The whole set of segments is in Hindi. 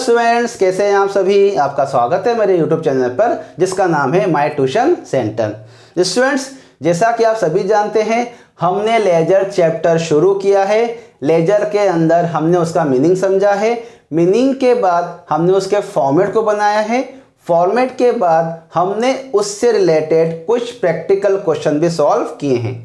स्टूडेंट्स, कैसे हैं आप सभी। आपका स्वागत है मेरे यूट्यूब चैनल पर जिसका नाम है माय ट्यूशन सेंटर। स्टूडेंट्स, जैसा कि आप सभी जानते हैं, हमने लेजर चैप्टर शुरू किया है। लेजर के अंदर हमने उसका मीनिंग समझा है। मीनिंग के बाद हमने उसके फॉर्मेट को बनाया है। फॉर्मेट के बाद हमने उससे रिलेटेड कुछ प्रैक्टिकल क्वेश्चन भी सॉल्व किए हैं।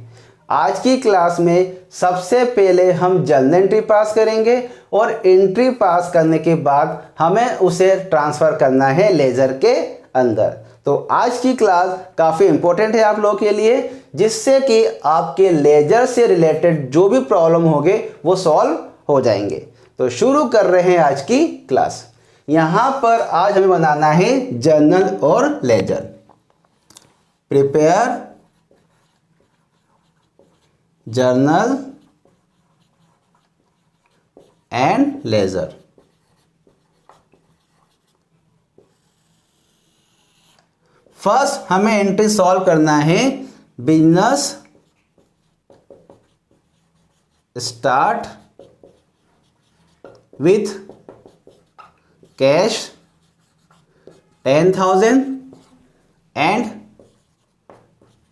आज की क्लास में सबसे पहले हम जर्नल एंट्री पास करेंगे और एंट्री पास करने के बाद हमें उसे ट्रांसफ़र करना है लेजर के अंदर। तो आज की क्लास काफ़ी इम्पोर्टेंट है आप लोगों के लिए, जिससे कि आपके लेजर से रिलेटेड जो भी प्रॉब्लम होंगे वो सॉल्व हो जाएंगे। तो शुरू कर रहे हैं आज की क्लास। यहाँ पर आज हमें बनाना है जर्नल और ledger. Prepare journal and ledger. First हमें एंट्री सॉल्व करना है। Business start with cash 10,000 and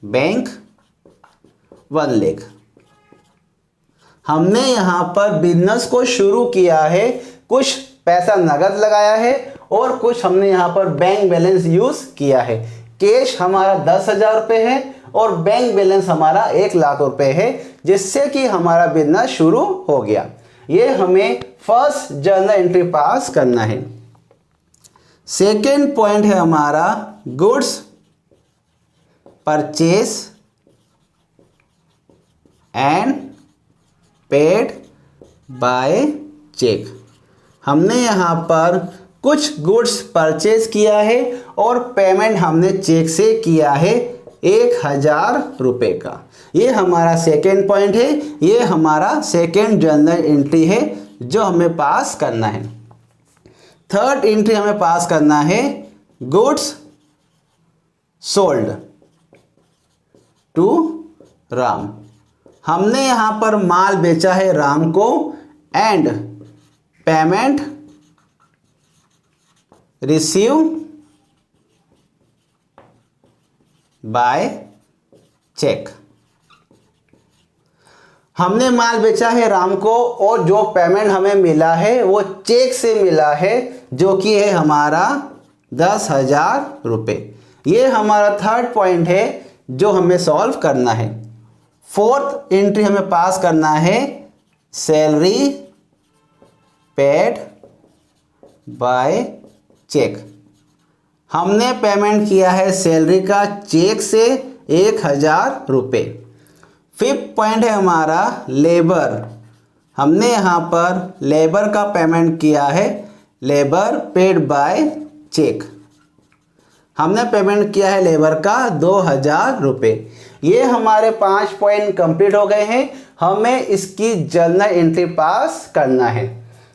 bank 1 lakh. हमने यहाँ पर बिजनेस को शुरू किया है, कुछ पैसा नगद लगाया है और कुछ हमने यहाँ पर बैंक बैलेंस यूज किया है। कैश हमारा 10,000 रुपये है और बैंक बैलेंस हमारा 1 लाख रुपए है, जिससे कि हमारा बिजनेस शुरू हो गया। ये हमें फर्स्ट जर्नल एंट्री पास करना है। सेकेंड पॉइंट है हमारा goods purchase and paid by cheque. हमने यहाँ पर कुछ गुड्स परचेज किया है और पेमेंट हमने चेक से किया है 1,000 रुपये का। ये हमारा सेकेंड पॉइंट है। ये हमारा सेकेंड जर्नल एंट्री है जो हमें पास करना है। थर्ड एंट्री हमें पास करना है गुड्स सोल्ड टू राम। हमने यहाँ पर माल बेचा है राम को and payment receive by cheque. हमने माल बेचा है राम को और जो पेमेंट हमें मिला है वो चेक से मिला है, जो कि है हमारा 10,000 रुपये। ये हमारा थर्ड पॉइंट है जो हमें सॉल्व करना है। फोर्थ एंट्री हमें पास करना है सैलरी पेड बाय चेक। हमने पेमेंट किया है सैलरी का चेक से 1,000 रुपये। फिफ्थ पॉइंट है हमारा लेबर। हमने यहाँ पर लेबर का पेमेंट किया है, लेबर पेड बाय चेक। हमने पेमेंट किया है लेबर का 2,000 रुपये। ये हमारे 5 पॉइंट कंप्लीट हो गए हैं। हमें इसकी जर्नल एंट्री पास करना है।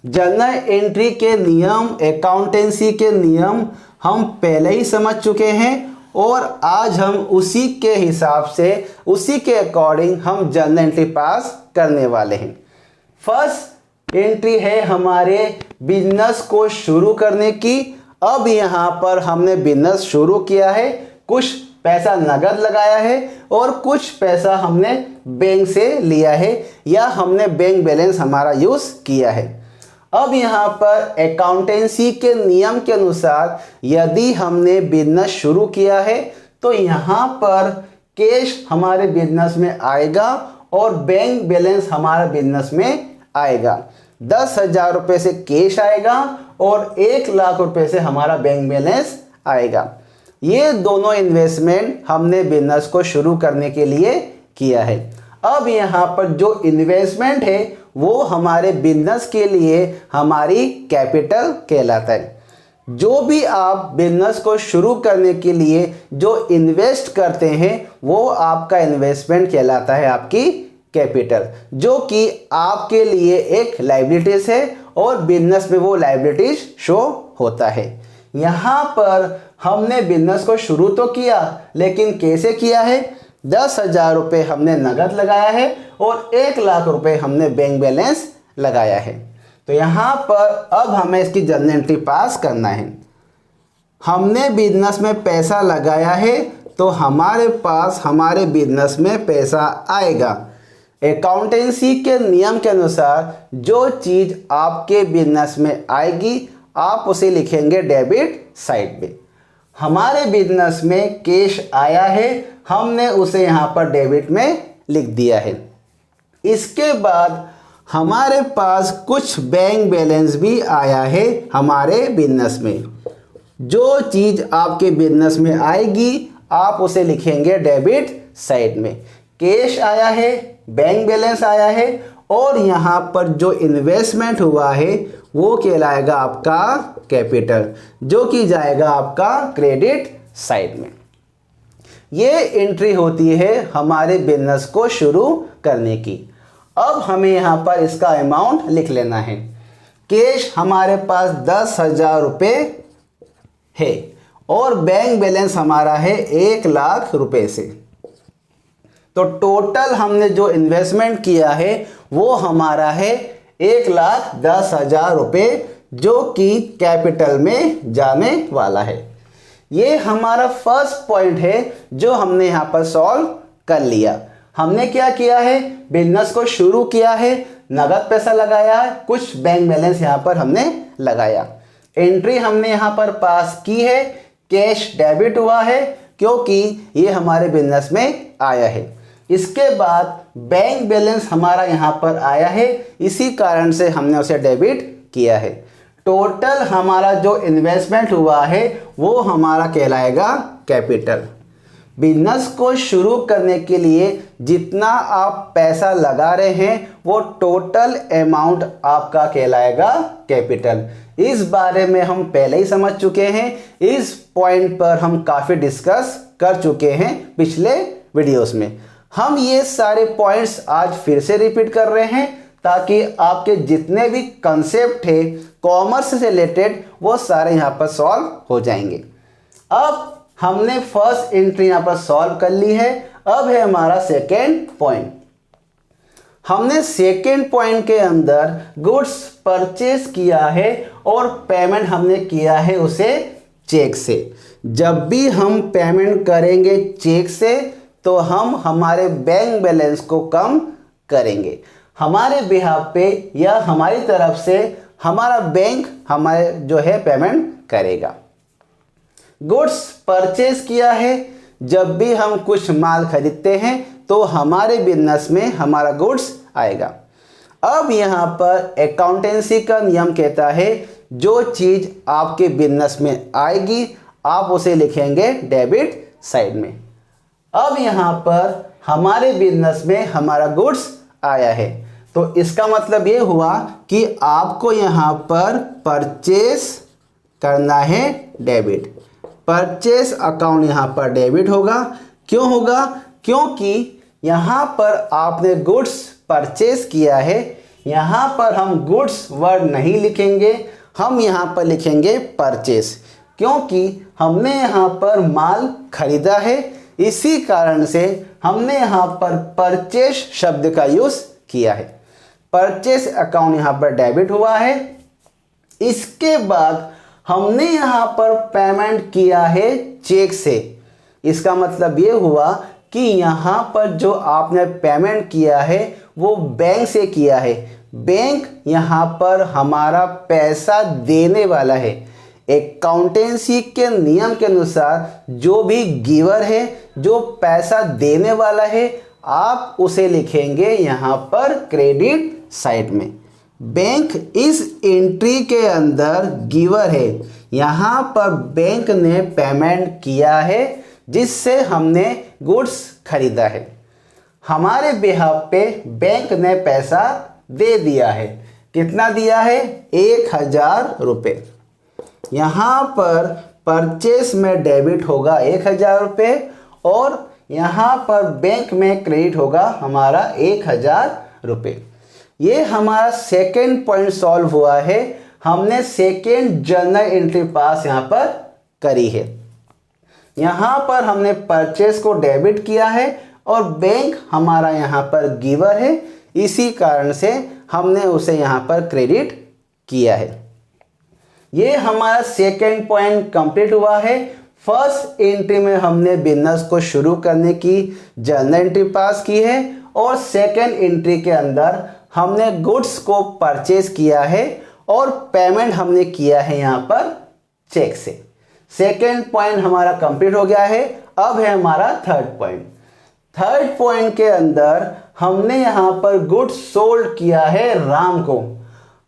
जर्नल एंट्री के नियम, अकाउंटेंसी के नियम हम पहले ही समझ चुके हैं और आज हम उसी के हिसाब से, उसी के अकॉर्डिंग हम जर्नल एंट्री पास करने वाले हैं। फर्स्ट एंट्री है हमारे बिजनेस को शुरू करने की। अब यहाँ पर हमने बिजनेस शुरू किया है, कुछ पैसा नगद लगाया है और कुछ पैसा हमने बैंक से लिया है या हमने बैंक बैलेंस हमारा यूज़ किया है। अब यहाँ पर अकाउंटेंसी के नियम के अनुसार यदि हमने बिजनेस शुरू किया है तो यहाँ पर कैश हमारे बिजनेस में आएगा और बैंक बैलेंस हमारा बिजनेस में आएगा। 10,000 रुपये से कैश आएगा और 1 लाख रुपये से हमारा बैंक बैलेंस आएगा। ये दोनों इन्वेस्टमेंट हमने बिजनेस को शुरू करने के लिए किया है। अब यहाँ पर जो इन्वेस्टमेंट है वो हमारे बिजनेस के लिए हमारी कैपिटल कहलाता है। जो भी आप बिजनेस को शुरू करने के लिए जो इन्वेस्ट करते हैं वो आपका इन्वेस्टमेंट कहलाता है आपकी कैपिटल, जो कि आपके लिए एक लायबिलिटीज है और बिजनेस में वो लायबिलिटीज शो होता है। यहाँ पर हमने बिजनेस को शुरू तो किया, लेकिन कैसे किया है? 10,000 रुपये हमने नगद लगाया है और 1 लाख रुपए हमने बैंक बैलेंस लगाया है। तो यहाँ पर अब हमें इसकी जर्नल एंट्री पास करना है। हमने बिजनेस में पैसा लगाया है तो हमारे पास हमारे बिजनेस में पैसा आएगा। अकाउंटेंसी के नियम के अनुसार जो चीज़ आपके बिजनेस में आएगी आप उसे लिखेंगे डेबिट साइड पे। हमारे बिजनेस में कैश आया है, हमने उसे यहाँ पर डेबिट में लिख दिया है। इसके बाद हमारे पास कुछ बैंक बैलेंस भी आया है हमारे बिजनेस में। जो चीज़ आपके बिजनेस में आएगी आप उसे लिखेंगे डेबिट साइड में। कैश आया है, बैंक बैलेंस आया है और यहाँ पर जो इन्वेस्टमेंट हुआ है वो कहलाएगा आपका कैपिटल, जो कि जाएगा आपका क्रेडिट साइड में। ये एंट्री होती है हमारे बिजनेस को शुरू करने की। अब हमें यहाँ पर इसका अमाउंट लिख लेना है। कैश हमारे पास 10,000 रुपये है और बैंक बैलेंस हमारा है 1,00,000 रुपये से। तो टोटल हमने जो इन्वेस्टमेंट किया है वो हमारा है 1,10,000 रुपये, जो कि कैपिटल में जाने वाला है। ये हमारा फर्स्ट पॉइंट है जो हमने यहाँ पर सॉल्व कर लिया। हमने क्या किया है, बिजनेस को शुरू किया है, नगद पैसा लगाया है, कुछ बैंक बैलेंस यहाँ पर हमने लगाया। एंट्री हमने यहाँ पर पास की है, कैश डेबिट हुआ है क्योंकि ये हमारे बिजनेस में आया है। इसके बाद बैंक बैलेंस हमारा यहाँ पर आया है, इसी कारण से हमने उसे डेबिट किया है। टोटल हमारा जो इन्वेस्टमेंट हुआ है वो हमारा कहलाएगा कैपिटल। बिजनेस को शुरू करने के लिए जितना आप पैसा लगा रहे हैं वो टोटल अमाउंट आपका कहलाएगा कैपिटल। इस बारे में हम पहले ही समझ चुके हैं, इस पॉइंट पर हम काफ़ी डिस्कस कर चुके हैं पिछले वीडियोस में। हम ये सारे पॉइंट्स आज फिर से रिपीट कर रहे हैं ताकि आपके जितने भी कंसेप्ट थे कॉमर्स से रिलेटेड वो सारे यहाँ पर सॉल्व हो जाएंगे। अब हमने फर्स्ट एंट्री यहाँ पर सॉल्व कर ली है। अब है हमारा सेकेंड पॉइंट। हमने सेकेंड पॉइंट के अंदर गुड्स परचेज किया है और पेमेंट हमने किया है उसे चेक से। जब भी हम पेमेंट करेंगे चेक से तो हम हमारे बैंक बैलेंस को कम करेंगे। हमारे बिहाफ पे या हमारी तरफ से हमारा बैंक हमारे जो है पेमेंट करेगा। गुड्स परचेज किया है, जब भी हम कुछ माल खरीदते हैं तो हमारे बिजनेस में हमारा गुड्स आएगा। अब यहाँ पर अकाउंटेंसी का नियम कहता है जो चीज़ आपके बिजनेस में आएगी आप उसे लिखेंगे डेबिट साइड में। अब यहाँ पर हमारे बिजनेस में हमारा गुड्स आया है तो इसका मतलब ये हुआ कि आपको यहाँ पर परचेस करना है डेबिट। परचेस अकाउंट यहाँ पर डेबिट होगा। क्यों होगा? क्योंकि यहाँ पर आपने गुड्स परचेस किया है। यहाँ पर हम गुड्स वर्ड नहीं लिखेंगे, हम यहाँ पर लिखेंगे परचेस, क्योंकि हमने यहाँ पर माल खरीदा है। इसी कारण से हमने यहाँ पर परचेस शब्द का यूज़ किया है। परचेस अकाउंट यहाँ पर डेबिट हुआ है। इसके बाद हमने यहाँ पर पेमेंट किया है चेक से। इसका मतलब ये हुआ कि यहाँ पर जो आपने पेमेंट किया है वो बैंक से किया है। बैंक यहाँ पर हमारा पैसा देने वाला है। अकाउंटेंसी के नियम के अनुसार जो भी गिवर है, जो पैसा देने वाला है, आप उसे लिखेंगे यहाँ पर क्रेडिट साइड में। बैंक इस एंट्री के अंदर गिवर है। यहाँ पर बैंक ने पेमेंट किया है जिससे हमने गुड्स खरीदा है। हमारे बिहाफ पे बैंक ने पैसा दे दिया है। कितना दिया है? 1,000 रुपये। यहाँ पर परचेस में डेबिट होगा 1,000 रुपये और यहाँ पर बैंक में क्रेडिट होगा हमारा 1,000 रुपये। ये हमारा सेकेंड पॉइंट सॉल्व हुआ है। हमने सेकेंड जर्नल एंट्री पास यहाँ पर करी है। यहाँ पर हमने परचेस को डेबिट किया है और बैंक हमारा यहाँ पर गिवर है। इसी कारण से हमने उसे यहाँ पर क्रेडिट किया है। ये हमारा सेकेंड पॉइंट कंप्लीट हुआ है। फर्स्ट एंट्री में हमने बिजनेस को शुरू करने की जर्नल एंट्री पास की है और सेकेंड एंट्री के अंदर हमने गुड्स को परचेज किया है और पेमेंट हमने किया है यहाँ पर चेक से। सेकेंड पॉइंट हमारा कंप्लीट हो गया है। अब है हमारा थर्ड पॉइंट। थर्ड पॉइंट के अंदर हमने यहाँ पर गुड्स सोल्ड किया है राम को।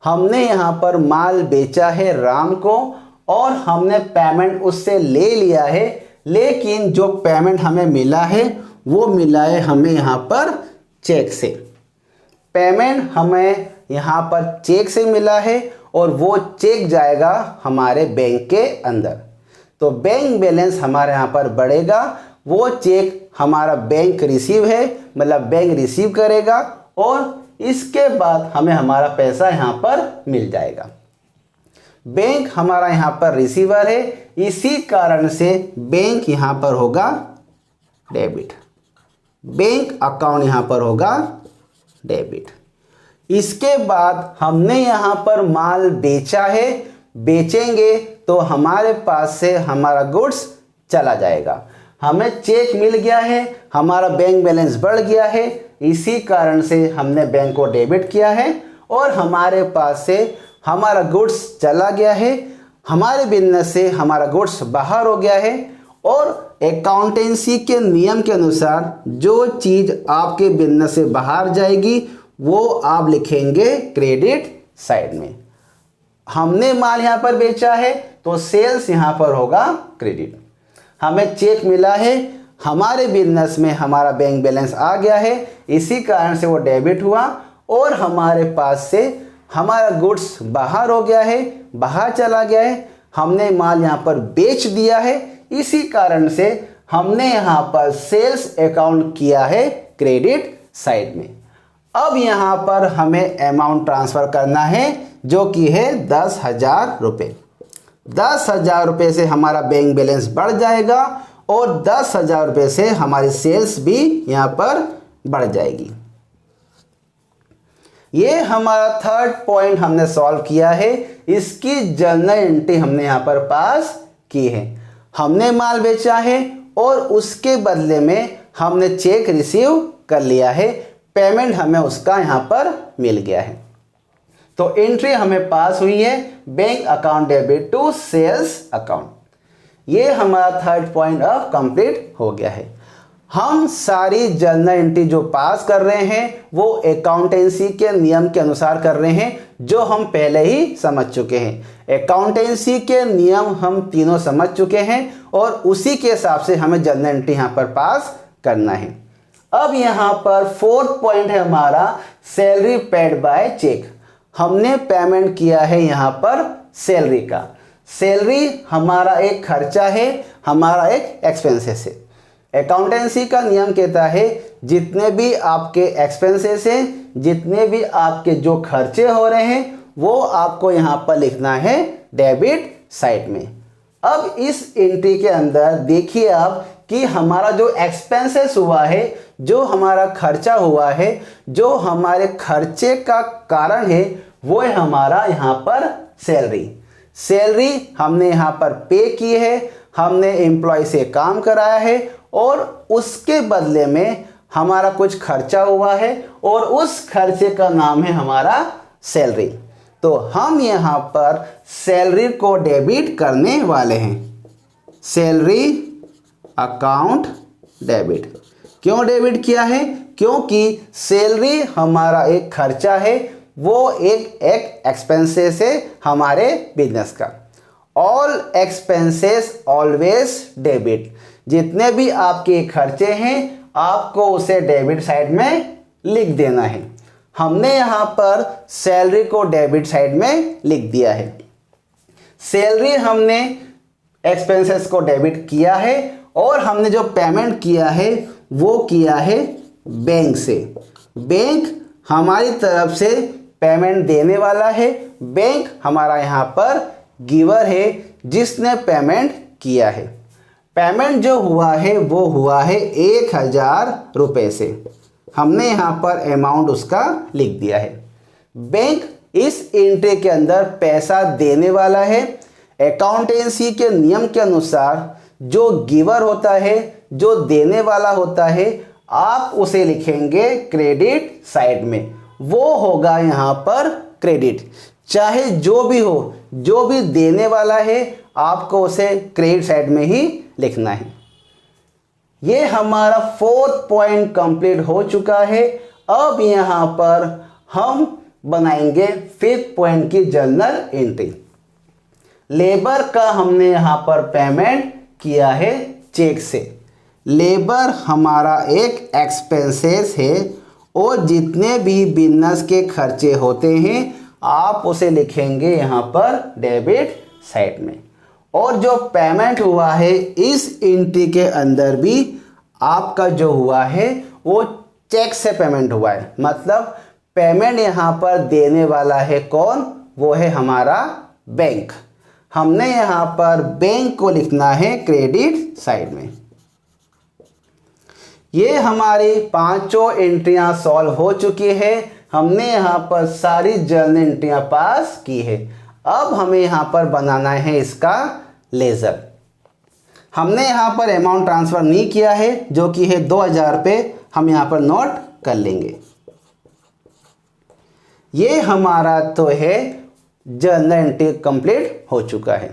हमने यहाँ पर माल बेचा है राम को और हमने पेमेंट उससे ले लिया है, लेकिन जो पेमेंट हमें मिला है वो मिला है हमें यहाँ पर चेक से। पेमेंट हमें यहाँ पर चेक से मिला है और वो चेक जाएगा हमारे बैंक के अंदर। तो बैंक बैलेंस हमारे यहाँ पर बढ़ेगा। वो चेक हमारा बैंक रिसीव है, मतलब बैंक रिसीव करेगा और इसके बाद हमें हमारा पैसा यहाँ पर मिल जाएगा। बैंक हमारा यहाँ पर रिसीवर है, इसी कारण से बैंक यहाँ पर होगा डेबिट। बैंक अकाउंट यहाँ पर होगा डेबिट। इसके बाद हमने यहाँ पर माल बेचा है, बेचेंगे तो हमारे पास से हमारा गुड्स चला जाएगा। हमें चेक मिल गया है, हमारा बैंक बैलेंस बढ़ गया है, इसी कारण से हमने बैंक को डेबिट किया है और हमारे पास से हमारा गुड्स चला गया है। हमारे बिजनेस से हमारा गुड्स बाहर हो गया है और अकाउंटेंसी के नियम के अनुसार जो चीज़ आपके बिजनेस से बाहर जाएगी वो आप लिखेंगे क्रेडिट साइड में। हमने माल यहाँ पर बेचा है तो सेल्स यहाँ पर होगा क्रेडिट। हमें चेक मिला है, हमारे बिजनेस में हमारा बैंक बैलेंस आ गया है, इसी कारण से वो डेबिट हुआ और हमारे पास से हमारा गुड्स बाहर हो गया है, बाहर चला गया है। हमने माल यहाँ पर बेच दिया है, इसी कारण से हमने यहाँ पर सेल्स अकाउंट किया है क्रेडिट साइड में। अब यहाँ पर हमें अमाउंट ट्रांसफ़र करना है जो कि है 10,000 रुपये। 10,000 रुपये से हमारा बैंक बैलेंस बढ़ जाएगा और 10,000 रुपये से हमारी सेल्स भी यहाँ पर बढ़ जाएगी। ये हमारा थर्ड पॉइंट हमने सॉल्व किया है। इसकी जर्नल एंट्री हमने यहाँ पर पास की है। हमने माल बेचा है और उसके बदले में हमने चेक रिसीव कर लिया है, पेमेंट हमें उसका यहाँ पर मिल गया है। तो एंट्री हमें पास हुई है, bank account debit to sales account. ये हमारा थर्ड पॉइंट अब कंप्लीट हो गया है। हम सारी जर्नल एंट्री जो पास कर रहे हैं वो अकाउंटेंसी के नियम के अनुसार कर रहे हैं, जो हम पहले ही समझ चुके हैं। अकाउंटेंसी के नियम हम तीनों समझ चुके हैं और उसी के हिसाब से हमें जर्नल एंट्री यहाँ पर पास करना है। अब यहाँ पर फोर्थ पॉइंट है हमारा सैलरी पेड बाय चेक। हमने पेमेंट किया है यहाँ पर सैलरी का। सैलरी हमारा एक खर्चा है, हमारा एक एक्सपेंसेस है। अकाउंटेंसी का नियम कहता है जितने भी आपके एक्सपेंसेस हैं, जितने भी आपके जो खर्चे हो रहे हैं वो आपको यहाँ पर लिखना है डेबिट साइड में। अब इस एंट्री के अंदर देखिए आप कि हमारा जो एक्सपेंसेस हुआ है, जो हमारा खर्चा हुआ है, जो हमारे खर्चे का कारण है वो है हमारा यहाँ पर सैलरी। सैलरी हमने यहाँ पर पे की है, हमने एम्प्लॉय से काम कराया है और उसके बदले में हमारा कुछ खर्चा हुआ है और उस खर्चे का नाम है हमारा सैलरी। तो हम यहाँ पर सैलरी को डेबिट करने वाले हैं। Salary account debit. क्यों डेबिट किया है? क्योंकि सैलरी हमारा एक खर्चा है, वो एक एक्सपेंसेस है हमारे बिजनेस का। All expenses always debit. जितने भी आपके खर्चे हैं आपको उसे डेबिट साइड में लिख देना है। हमने यहाँ पर सैलरी को डेबिट साइड में लिख दिया है। सैलरी हमने एक्सपेंसेस को डेबिट किया है और हमने जो पेमेंट किया है वो किया है बैंक से। बैंक हमारी तरफ से पेमेंट देने वाला है, बैंक हमारा यहाँ पर गिवर है जिसने पेमेंट किया है। पेमेंट जो हुआ है वो हुआ है 1,000 रुपये से। हमने यहाँ पर अमाउंट उसका लिख दिया है। बैंक इस एंट्री के अंदर पैसा देने वाला है। अकाउंटेंसी के नियम के अनुसार जो गिवर होता है, जो देने वाला होता है, आप उसे लिखेंगे क्रेडिट साइड में, वो होगा यहाँ पर क्रेडिट। चाहे जो भी हो, जो भी देने वाला है आपको उसे क्रेडिट साइड में ही लिखना है। ये हमारा 4th पॉइंट कंप्लीट हो चुका है। अब यहाँ पर हम बनाएंगे 5th पॉइंट की जर्नल एंट्री। लेबर का हमने यहाँ पर पेमेंट किया है चेक से। लेबर हमारा एक एक्सपेंसेस है और जितने भी बिजनेस के खर्चे होते हैं आप उसे लिखेंगे यहाँ पर डेबिट साइड में। और जो पेमेंट हुआ है इस एंट्री के अंदर भी आपका जो हुआ है वो चेक से पेमेंट हुआ है, मतलब पेमेंट यहाँ पर देने वाला है कौन, वो है हमारा बैंक। हमने यहाँ पर बैंक को लिखना है क्रेडिट साइड में। ये हमारी पांचों एंट्रियां सॉल्व हो चुकी है। हमने यहाँ पर सारी जर्नल एंट्रियां पास की है। अब हमें यहाँ पर बनाना है इसका लेजर। हमने यहाँ पर अमाउंट ट्रांसफ़र नहीं किया है जो कि है 2000 रुपये, हम यहाँ पर नोट कर लेंगे। ये हमारा तो है जर्नल एंट्री कंप्लीट हो चुका है।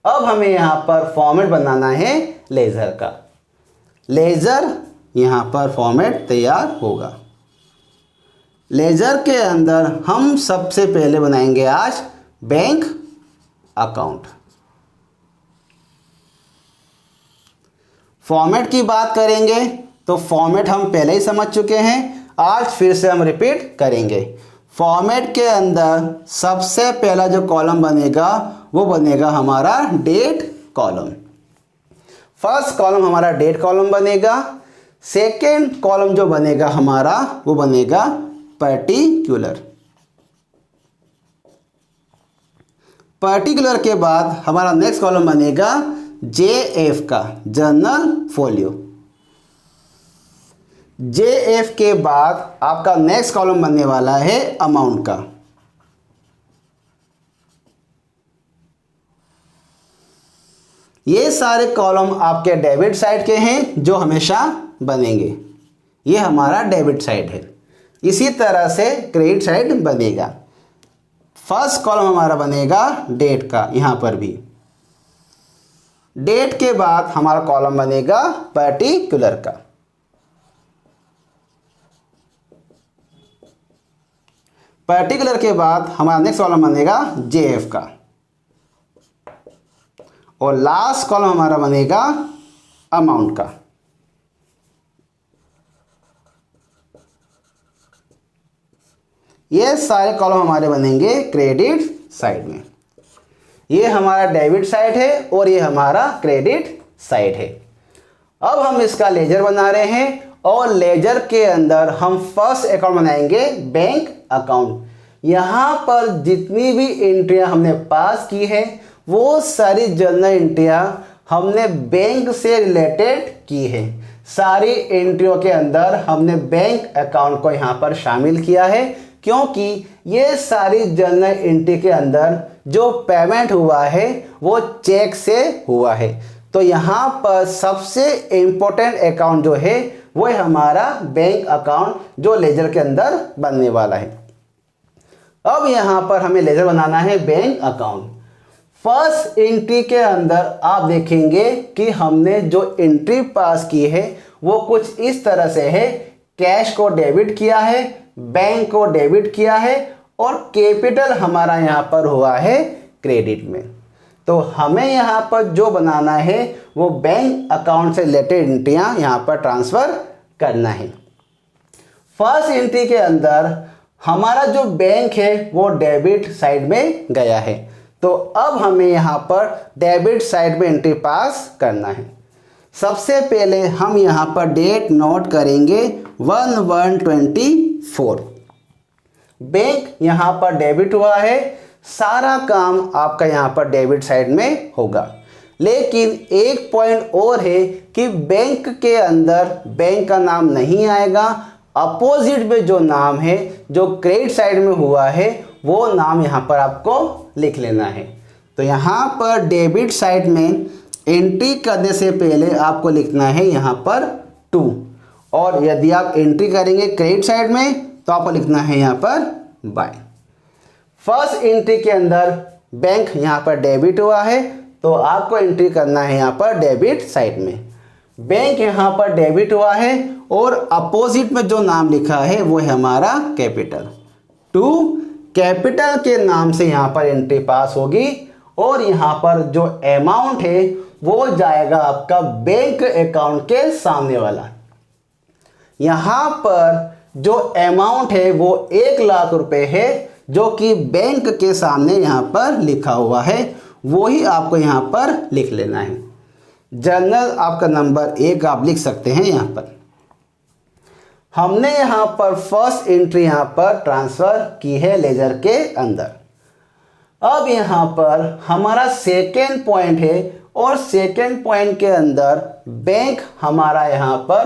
अब हमें यहाँ पर फॉर्मेट बनाना है लेजर का। लेजर यहाँ पर फॉर्मेट तैयार होगा। लेजर के अंदर हम सबसे पहले बनाएंगे आज बैंक अकाउंट। फॉर्मेट की बात करेंगे तो फॉर्मेट हम पहले ही समझ चुके हैं, आज फिर से हम रिपीट करेंगे। फॉर्मेट के अंदर सबसे पहला जो कॉलम बनेगा वो बनेगा हमारा डेट कॉलम। फर्स्ट कॉलम हमारा डेट कॉलम बनेगा। सेकेंड कॉलम जो बनेगा हमारा वो बनेगा पर्टिकुलर। पर्टिकुलर के बाद हमारा नेक्स्ट कॉलम बनेगा JF का, जर्नल फोलियो। JF के बाद आपका नेक्स्ट कॉलम बनने वाला है अमाउंट का। ये सारे कॉलम आपके डेबिट साइड के हैं जो हमेशा बनेंगे। ये हमारा डेबिट साइड है। इसी तरह से क्रेडिट साइड बनेगा। फर्स्ट कॉलम हमारा बनेगा डेट का, यहाँ पर भी डेट के बाद हमारा कॉलम बनेगा पर्टिकुलर का। पर्टिकुलर के बाद हमारा नेक्स्ट कॉलम बनेगा JF का और लास्ट कॉलम हमारा बनेगा अमाउंट का। ये सारे कॉलम हमारे बनेंगे क्रेडिट साइड में। ये हमारा डेबिट साइड है और ये हमारा क्रेडिट साइड है। अब हम इसका लेजर बना रहे हैं और लेजर के अंदर हम फर्स्ट अकाउंट बनाएंगे बैंक अकाउंट। यहाँ पर जितनी भी एंट्रियाँ हमने पास की है वो सारी जर्नल एंट्रियाँ हमने बैंक से रिलेटेड की है। सारी एंट्रियों के अंदर हमने बैंक अकाउंट को यहाँ पर शामिल किया है क्योंकि ये सारी जर्नल एंट्री के अंदर जो पेमेंट हुआ है वो चेक से हुआ है। तो यहाँ पर सबसे इम्पोर्टेंट अकाउंट जो है वो है हमारा बैंक अकाउंट जो लेजर के अंदर बनने वाला है। अब यहाँ पर हमें लेजर बनाना है बैंक अकाउंट। फर्स्ट एंट्री के अंदर आप देखेंगे कि हमने जो एंट्री पास की है वो कुछ इस तरह से है। कैश को डेबिट किया है, बैंक को डेबिट किया है और कैपिटल हमारा यहाँ पर हुआ है क्रेडिट में। तो हमें यहाँ पर जो बनाना है वो बैंक अकाउंट से रिलेटेड एंट्रियाँ यहाँ पर ट्रांसफ़र करना है। फर्स्ट एंट्री के अंदर हमारा जो बैंक है वो डेबिट साइड में गया है। तो अब हमें यहाँ पर डेबिट साइड में एंट्री पास करना है। सबसे पहले हम यहाँ पर डेट नोट करेंगे 1/1/24। बैंक यहाँ पर डेबिट हुआ है, सारा काम आपका यहाँ पर डेबिट साइड में होगा। लेकिन एक पॉइंट और है कि बैंक के अंदर बैंक का नाम नहीं आएगा। अपोजिट में जो नाम है जो क्रेडिट साइड में हुआ है वो नाम यहाँ पर आपको लिख लेना है। तो यहाँ पर डेबिट साइड में एंट्री करने से पहले आपको लिखना है यहाँ पर 2, और यदि आप एंट्री करेंगे क्रेडिट साइड में तो आपको लिखना है यहाँ पर बाय। फर्स्ट एंट्री के अंदर बैंक यहाँ पर डेबिट हुआ है तो आपको एंट्री करना है यहाँ पर डेबिट साइड में। बैंक यहाँ पर डेबिट हुआ है और अपोजिट में जो नाम लिखा है वो है हमारा कैपिटल। 2 कैपिटल के नाम से यहाँ पर एंट्री पास होगी और यहाँ पर जो अमाउंट है वो जाएगा आपका बैंक अकाउंट के सामने वाला। यहाँ पर जो अमाउंट है वो 1 लाख रुपए है जो कि बैंक के सामने यहाँ पर लिखा हुआ है, वो ही आपको यहाँ पर लिख लेना है। जर्नल आपका नंबर 1 आप लिख सकते हैं। यहाँ पर हमने यहाँ पर फर्स्ट एंट्री यहाँ पर ट्रांसफ़र की है लेजर के अंदर। अब यहाँ पर हमारा सेकेंड पॉइंट है और सेकेंड पॉइंट के अंदर बैंक हमारा यहाँ पर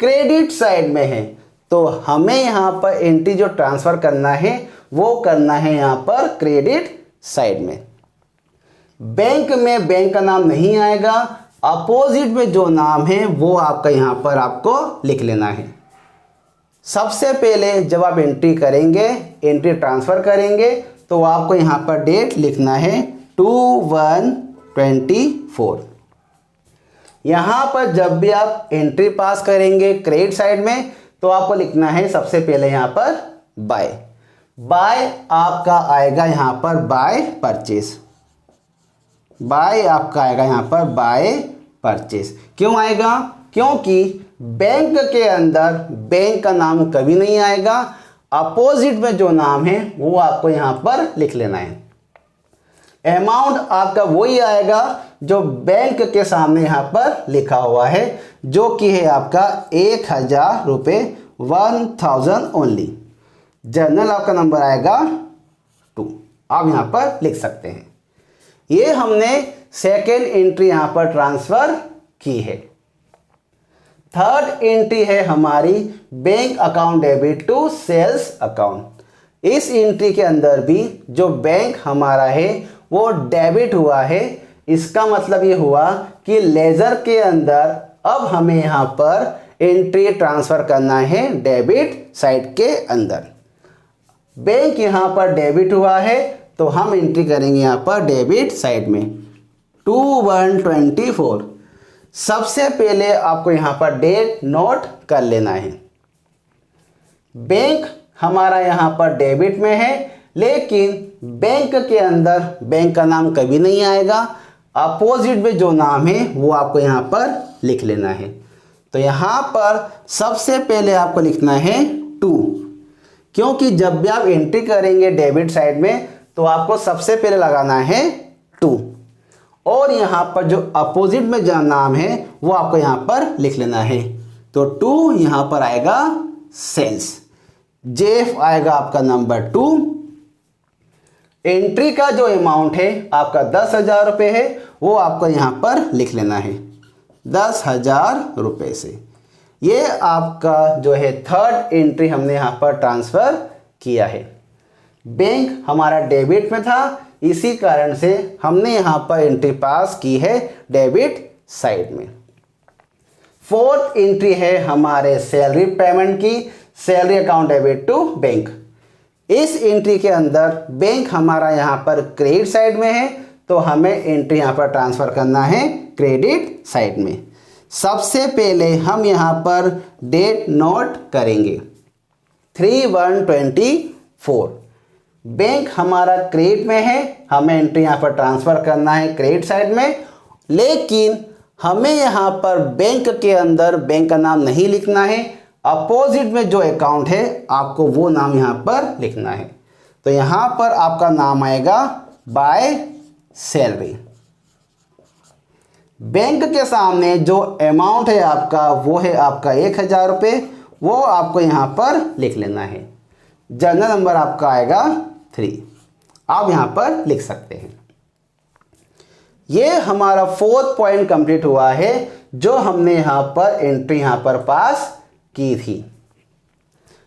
क्रेडिट साइड में है, तो हमें यहाँ पर एंट्री जो ट्रांसफ़र करना है वो करना है यहाँ पर क्रेडिट साइड में। बैंक में बैंक का नाम नहीं आएगा, अपोजिट में जो नाम है वो आपका यहाँ पर आपको लिख लेना है। सबसे पहले जब आप एंट्री करेंगे, एंट्री ट्रांसफ़र करेंगे, तो आपको यहाँ पर डेट लिखना है 2/1/24। यहाँ पर जब भी आप एंट्री पास करेंगे क्रेडिट साइड में तो आपको लिखना है सबसे पहले यहाँ पर बाय। बाय आपका आएगा यहाँ पर बाय परचेस। बाय आपका आएगा यहाँ पर बाय परचेस। क्यों आएगा? क्योंकि बैंक के अंदर बैंक का नाम कभी नहीं आएगा, अपोजिट में जो नाम है वो आपको यहाँ पर लिख लेना है। अमाउंट आपका वही आएगा जो बैंक के सामने यहाँ पर लिखा हुआ है, जो कि है आपका 1000 रुपये, 1000 ओनली। जर्नल आपका नंबर आएगा 2, आप यहाँ पर लिख सकते हैं। ये हमने सेकेंड एंट्री यहाँ पर ट्रांसफ़र की है। थर्ड एंट्री है हमारी bank account debit to sales account. इस एंट्री के अंदर भी जो बैंक हमारा है वो डेबिट हुआ है। इसका मतलब ये हुआ कि लेजर के अंदर अब हमें यहाँ पर एंट्री ट्रांसफ़र करना है डेबिट साइड के अंदर। बैंक यहाँ पर डेबिट हुआ है तो हम एंट्री करेंगे यहाँ पर डेबिट साइड में 2/1/24। सबसे पहले आपको यहाँ पर डेट नोट कर लेना है। बैंक हमारा यहाँ पर डेबिट में है, लेकिन बैंक के अंदर बैंक का नाम कभी नहीं आएगा, अपोजिट में जो नाम है वो आपको यहाँ पर लिख लेना है। तो यहाँ पर सबसे पहले आपको लिखना है 2, क्योंकि जब भी आप एंट्री करेंगे डेबिट साइड में तो आपको सबसे पहले लगाना है 2, और यहाँ पर जो अपोजिट में जो नाम है वो आपको यहाँ पर लिख लेना है। तो 2 यहाँ पर आएगा सेल्स। जेफ आएगा आपका नंबर 2। एंट्री का जो अमाउंट है आपका 10,000 रुपये है, वो आपको यहाँ पर लिख लेना है 10,000 रुपये से। ये आपका जो है थर्ड एंट्री हमने यहाँ पर ट्रांसफ़र किया है। बैंक हमारा डेबिट में था, इसी कारण से हमने यहाँ पर एंट्री पास की है डेबिट साइड में। फोर्थ एंट्री है हमारे सैलरी पेमेंट की, salary account debit to bank. इस एंट्री के अंदर बैंक हमारा यहाँ पर क्रेडिट साइड में है, तो हमें एंट्री यहाँ पर ट्रांसफ़र करना है क्रेडिट साइड में। सबसे पहले हम यहाँ पर डेट नोट करेंगे 3/1/24। बैंक हमारा क्रेडिट में है, हमें एंट्री यहाँ पर ट्रांसफ़र करना है क्रेडिट साइड में, लेकिन हमें यहाँ पर बैंक के अंदर बैंक का नाम नहीं लिखना है, अपोजिट में जो अकाउंट है आपको वो नाम यहाँ पर लिखना है। तो यहाँ पर आपका नाम आएगा बाय सैलरी। बैंक के सामने जो अमाउंट है आपका वो है आपका 1000 रुपये, वो आपको यहाँ पर लिख लेना है। जर्नल नंबर आपका आएगा 3, आप यहाँ पर लिख सकते हैं। ये हमारा फोर्थ पॉइंट कंप्लीट हुआ है जो हमने यहाँ पर एंट्री यहाँ पर पास की थी।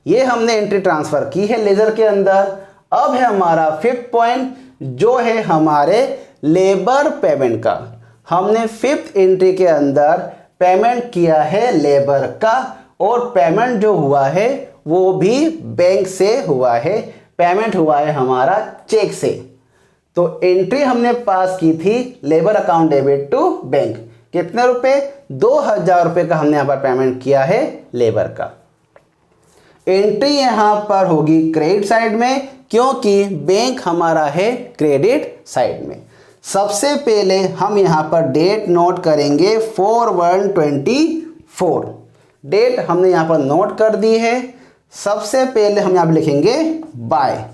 ये हमने एंट्री ट्रांसफ़र की है लेजर के अंदर। अब है हमारा फिफ्थ पॉइंट, जो है हमारे लेबर पेमेंट का। हमने फिफ्थ एंट्री के अंदर पेमेंट किया है लेबर का, और पेमेंट जो हुआ है वो भी बैंक से हुआ है, पेमेंट हुआ है हमारा चेक से। तो एंट्री हमने पास की थी labour account debit to bank, कितने रुपए, 2000 रुपये का हमने यहाँ पर पेमेंट किया है लेबर का। एंट्री यहाँ पर होगी क्रेडिट साइड में, क्योंकि बैंक हमारा है क्रेडिट साइड में। सबसे पहले हम यहाँ पर डेट नोट करेंगे 4/1/24। डेट हमने यहाँ पर नोट कर दी है। सबसे पहले हम यहाँ पर लिखेंगे बाय।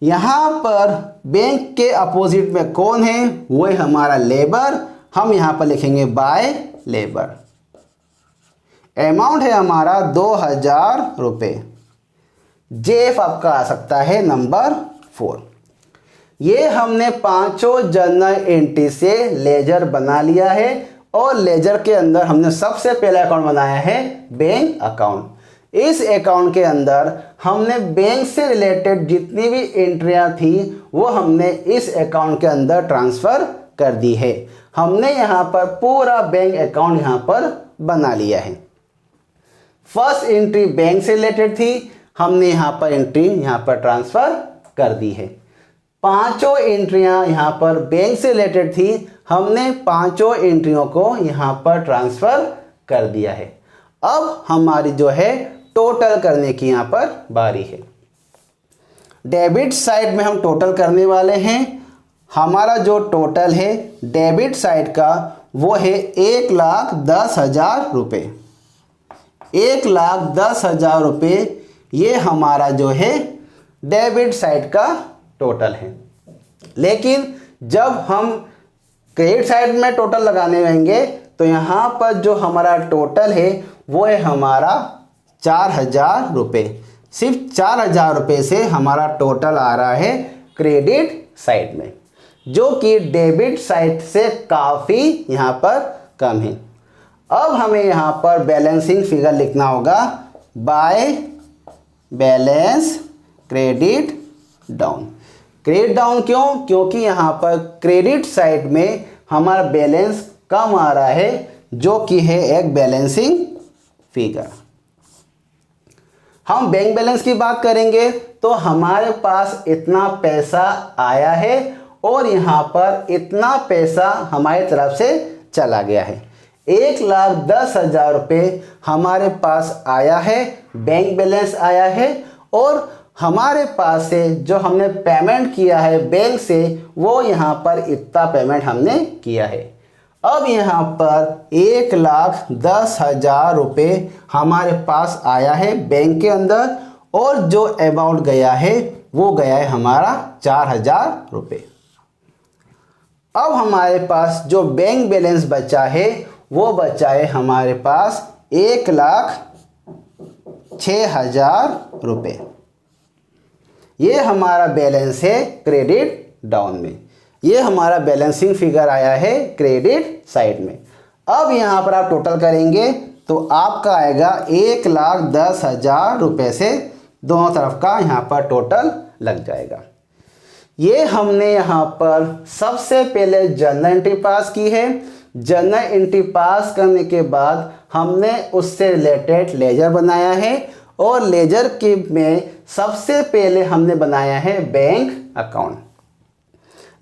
यहाँ पर बैंक के अपोजिट में कौन है, वो है हमारा लेबर। हम यहाँ पर लिखेंगे बाय लेबर। अमाउंट है हमारा 2000 रुपये। जेफ आपका आ सकता है नंबर 4। ये हमने पांचों जर्नल एंट्री से लेजर बना लिया है, और लेजर के अंदर हमने सबसे पहला अकाउंट बनाया है बैंक अकाउंट। इस अकाउंट के अंदर हमने बैंक से रिलेटेड जितनी भी एंट्रियां थी वो हमने इस अकाउंट के अंदर ट्रांसफ़र कर दी है। हमने यहाँ पर पूरा बैंक अकाउंट यहाँ पर बना लिया है। फर्स्ट एंट्री बैंक से रिलेटेड थी, हमने यहाँ पर एंट्री यहाँ पर ट्रांसफ़र कर दी है। पांचों एंट्रियाँ यहाँ पर बैंक से रिलेटेड थी, हमने पांचों एंट्रियों को यहाँ पर ट्रांसफ़र कर दिया है। अब हमारी जो है टोटल करने की यहाँ पर बारी है। डेबिट साइड में हम टोटल करने वाले हैं। हमारा जो टोटल है डेबिट साइड का वो है 1,10,000 रुपये। 1,10,000 रुपये ये हमारा जो है डेबिट साइड का टोटल है। लेकिन जब हम क्रेडिट साइड में टोटल लगाने जाएंगे तो यहाँ पर जो हमारा टोटल है वो है हमारा 4,000 रुपये। सिर्फ 4,000 रुपये से हमारा टोटल आ रहा है क्रेडिट साइड में, जो कि डेबिट साइड से काफ़ी यहाँ पर कम है। अब हमें यहाँ पर बैलेंसिंग फिगर लिखना होगा, by balance credit down. Credit down क्यों? क्योंकि यहाँ पर क्रेडिट साइड में हमारा बैलेंस कम आ रहा है, जो कि है एक बैलेंसिंग फिगर। हम बैंक बैलेंस की बात करेंगे तो हमारे पास इतना पैसा आया है और यहाँ पर इतना पैसा हमारी तरफ से चला गया है। 1,10,000 रुपये हमारे पास आया है, बैंक बैलेंस आया है, और हमारे पास से जो हमने पेमेंट किया है बैंक से वो यहाँ पर इतना पेमेंट हमने किया है। अब यहाँ पर 1,10,000 रुपये हमारे पास आया है बैंक के अंदर, और जो अमाउंट गया है वो गया है हमारा 4,000 रुपये। अब हमारे पास जो बैंक बैलेंस बचा है वो बचा है हमारे पास 1,06,000 रुपये। ये हमारा बैलेंस है क्रेडिट डाउन में। ये हमारा बैलेंसिंग फिगर आया है क्रेडिट साइड में। अब यहाँ पर आप टोटल करेंगे तो आपका आएगा 1,10,000 रुपये से दोनों तरफ का यहाँ पर टोटल लग जाएगा। ये हमने यहाँ पर सबसे पहले जर्नल एंट्री पास की है। जर्नल एंट्री पास करने के बाद हमने उससे रिलेटेड लेजर बनाया है, और लेजर के में सबसे पहले हमने बनाया है बैंक अकाउंट।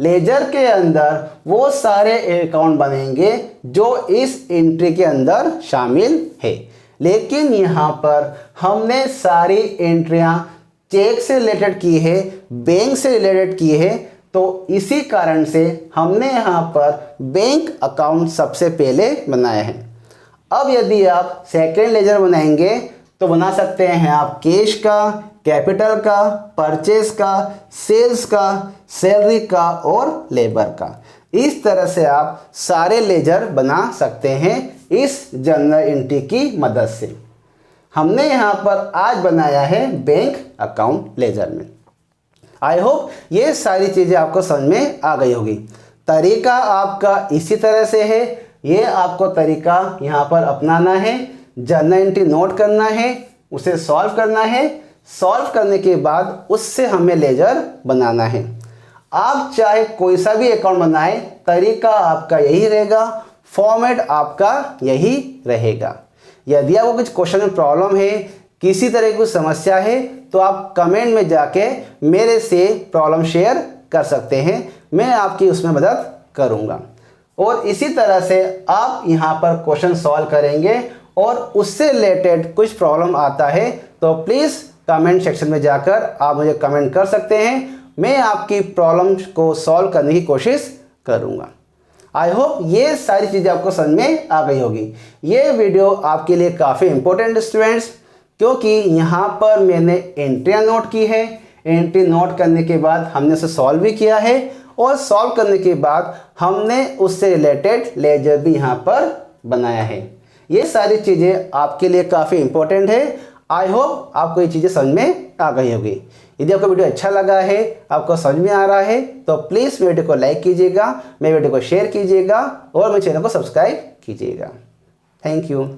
लेजर के अंदर वो सारे अकाउंट बनेंगे जो इस एंट्री के अंदर शामिल है, लेकिन यहाँ पर हमने सारी एंट्रियाँ चेक से रिलेटेड की है, बैंक से रिलेटेड की है, तो इसी कारण से हमने यहाँ पर बैंक अकाउंट सबसे पहले बनाया है। अब यदि आप सेकेंड लेजर बनाएंगे तो बना सकते हैं आप कैश का, कैपिटल का, परचेस का, सेल्स का, सैलरी का और लेबर का। इस तरह से आप सारे लेजर बना सकते हैं इस जर्नल एंट्री की मदद से। हमने यहाँ पर आज बनाया है बैंक अकाउंट लेजर में। आई होप ये सारी चीज़ें आपको समझ में आ गई होगी। तरीका आपका इसी तरह से है। ये आपको तरीका यहाँ पर अपनाना है, जर्नल एंट्री नोट करना है, उसे सॉल्व करना है। सॉल्व करने के बाद उससे हमें लेजर बनाना है। आप चाहे कोई सा भी अकाउंट बनाएं, तरीका आपका यही रहेगा, फॉर्मेट आपका यही रहेगा। यदि आपको कुछ क्वेश्चन में प्रॉब्लम है, किसी तरह की कुछ समस्या है, तो आप कमेंट में जाके मेरे से प्रॉब्लम शेयर कर सकते हैं, मैं आपकी उसमें मदद करूंगा। और इसी तरह से आप यहाँ पर क्वेश्चन सॉल्व करेंगे और उससे रिलेटेड कुछ प्रॉब्लम आता है तो प्लीज़ कमेंट सेक्शन में जाकर आप मुझे कमेंट कर सकते हैं, मैं आपकी प्रॉब्लम को सॉल्व करने की कोशिश करूँगा। आई होप ये सारी चीज़ें आपको समझ में आ गई होगी। ये वीडियो आपके लिए काफ़ी इंपॉर्टेंट स्टूडेंट्स, क्योंकि यहाँ पर मैंने एंट्रियाँ नोट की है, एंट्री नोट करने के बाद हमने उसे सॉल्व भी किया है और सॉल्व करने के बाद हमने उससे रिलेटेड लेजर भी यहाँ पर बनाया है। ये सारी चीज़ें आपके लिए काफ़ी इंपॉर्टेंट है। आई होप आपको ये चीज़ें समझ में आ गई होगी। यदि आपको वीडियो अच्छा लगा है, आपको समझ में आ रहा है, तो प्लीज़ मेरे वीडियो को लाइक कीजिएगा, मेरे वीडियो को शेयर कीजिएगा और मेरे चैनल को सब्सक्राइब कीजिएगा। Thank you.